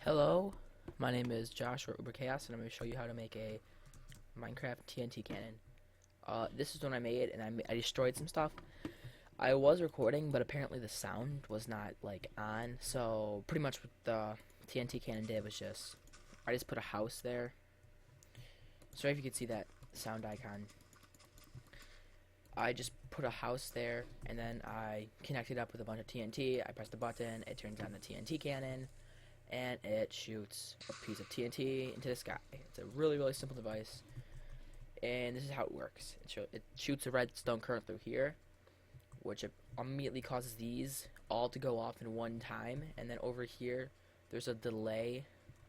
Hello, my name is Josh or Uber Chaos, and I'm going to show you how to make a Minecraft TNT cannon. This is one I made, and I destroyed some stuff. I was recording, but apparently the sound was not like on. So pretty much what the TNT cannon did was I just put a house there. Sorry if you could see that sound icon. I just put a house there, and then I connected up with a bunch of TNT. I pressed a button, it turns on the TNT cannon, and it shoots a piece of TNT into the sky. It's a really, really simple device, and this is how it works. It shoots a redstone current through here, which immediately causes these all to go off in one time, and then over here, there's a delay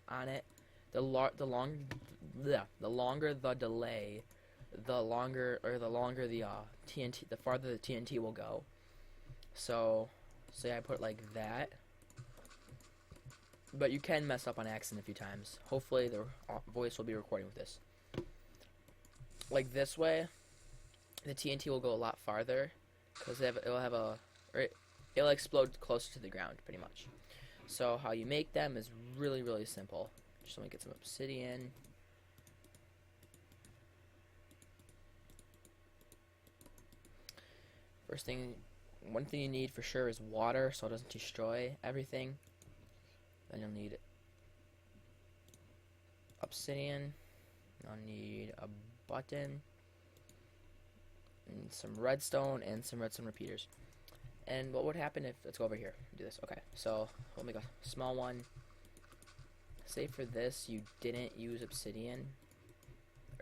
on it. The longer the delay, the longer the TNT, the farther the TNT will go. So, say I put it like that. But you can mess up on accident a few times. Hopefully the voice will be recording with this. Like this way, the TNT will go a lot farther because it'll explode closer to the ground, pretty much. So how you make them is really, really simple. Just let me get some obsidian. One thing you need for sure is water, so it doesn't destroy everything. Then you'll need obsidian. You'll need a button, and some redstone, and some redstone repeaters. And what would happen if, let's go over here and do this. Okay, so we'll make a small one. Say for this you didn't use obsidian,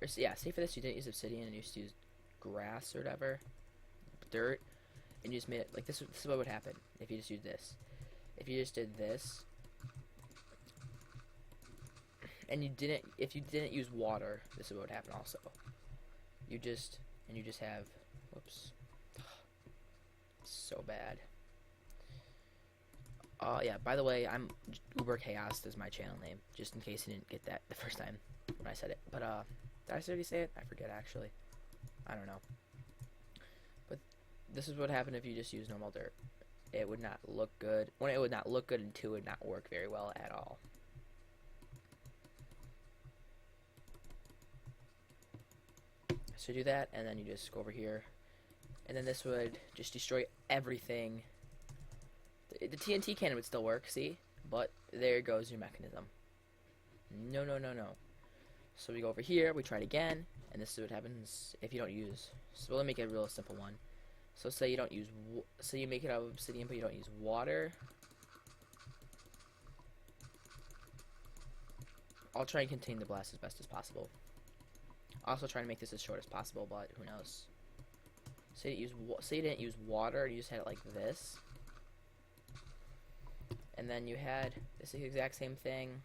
or yeah, say for this you didn't use obsidian and you just used grass or whatever, dirt, and you just made it like this. This is what would happen if you just used this. If you just did this, and if you didn't use water, this is what would happen also. You just have, whoops, so bad. Yeah, by the way, I'm Uber Chaos is my channel name, just in case you didn't get that the first time when I said it. But did I already say it? I forget actually. I don't know. But this is what happened if you just use normal dirt. It would not look good. One, it would not look good, and two, it would not work very well at all. So do that, and then you just go over here, and then this would just destroy everything. The TNT cannon would still work, see? But there goes your mechanism. No, no, no, no. So we go over here, we try it again, and this is what happens if you don't use. So we'll make it a real simple one. So say you don't use, say you make it out of obsidian, but you don't use water. I'll try and contain the blast as best as possible. Also try to make this as short as possible, but who knows. Say you didn't use water, you just had it like this. And then you had this exact same thing,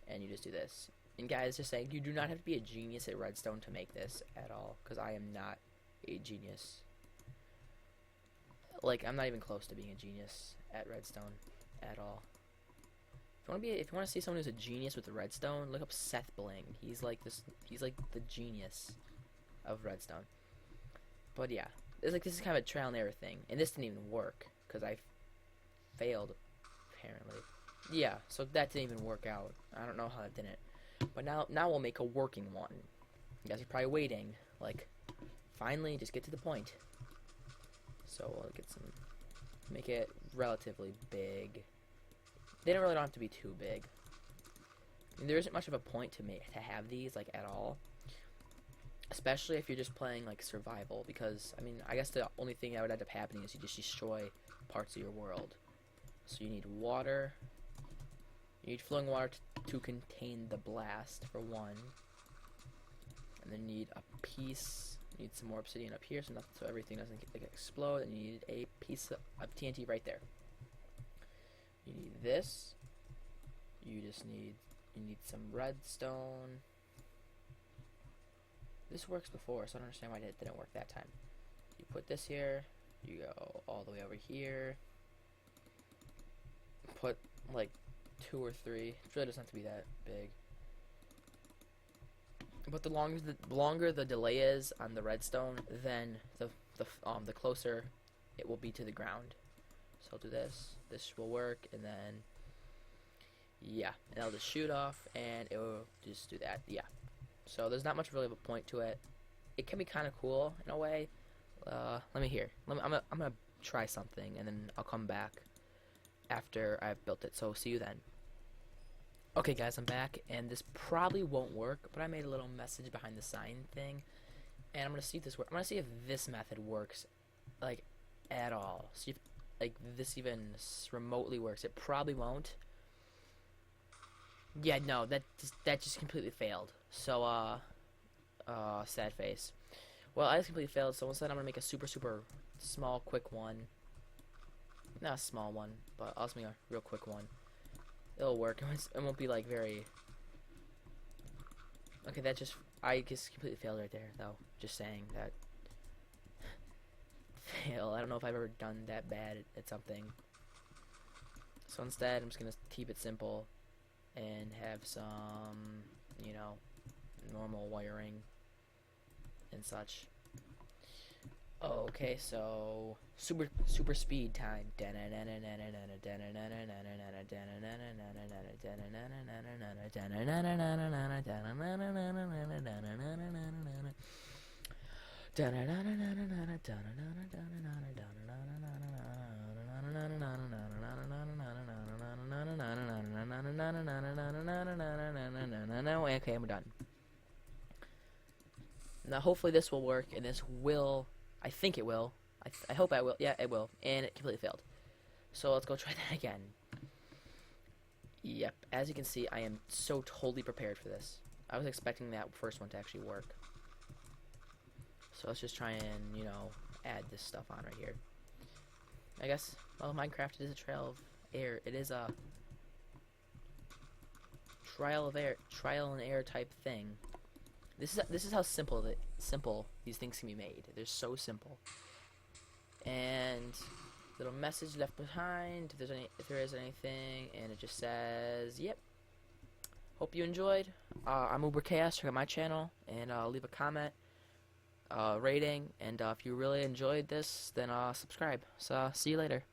and you just do this. And guys, just saying, you do not have to be a genius at redstone to make this at all, because I am not a genius. Like, I'm not even close to being a genius at redstone at all. If you want to see someone who's a genius with the redstone, look up Seth Bling. He's like the genius of redstone. But yeah, this is kind of a trial and error thing, and this didn't even work because I failed apparently. Yeah, so that didn't even work out. I don't know how that didn't. But now we'll make a working one. You guys are probably waiting, like, finally, just get to the point. So we'll make it relatively big. They don't have to be too big. I mean, there isn't much of a point to have these like at all, especially if you're just playing like survival. Because I mean, I guess the only thing that would end up happening is you just destroy parts of your world. So you need water. You need flowing water to contain the blast for one, and then you need a piece. You need some more obsidian up here, so everything doesn't explode. And you need a piece of TNT right there. You need this. You need some redstone. This works before, so I don't understand why it didn't work that time. You put this here. You go all the way over here. Put like 2 or 3. It really doesn't have to be that big. But the longer the delay is on the redstone, then the closer it will be to the ground. So I'll do this. This will work, and then Yeah, and it'll just shoot off, and it will just do that. Yeah. So there's not much really of a point to it. It can be kind of cool in a way. Let me hear. I'm gonna try something, and then I'll come back after I've built it. So see you then. Okay, guys, I'm back, and this probably won't work, but I made a little message behind the sign thing, and I'm gonna see if this works. I'm gonna see if this method works, like, at all. See if like this even remotely works. It probably won't. Yeah, no, that just completely failed. So sad face. Well, I just completely failed. So instead, I'm gonna make a super small, quick one. Not a small one, but I'll just make a real quick one. It'll work. It won't be like very. Okay, I just completely failed right there, though. Just saying that. Fail. I don't know if I've ever done that bad at something. So instead, I'm just gonna keep it simple and have some, you know, normal wiring and such. Okay, so super speed time. Okay, I'm done. Now, hopefully this will work, and this will. I think it will. I hope I will. Yeah, it will. And it completely failed. So let's go try that again. Yep. As you can see, I am so totally prepared for this. I was expecting that first one to actually work. So let's just try and, you know, add this stuff on right here. I guess, well, Minecraft is a trail of air. It is a trial and error type thing. This is how simple these things can be made. They're so simple. And little message left behind if there is anything, and it just says, "Yep. Hope you enjoyed. I'm Uber Chaos. Check out my channel and leave a comment, rating, and if you really enjoyed this, then subscribe. So see you later."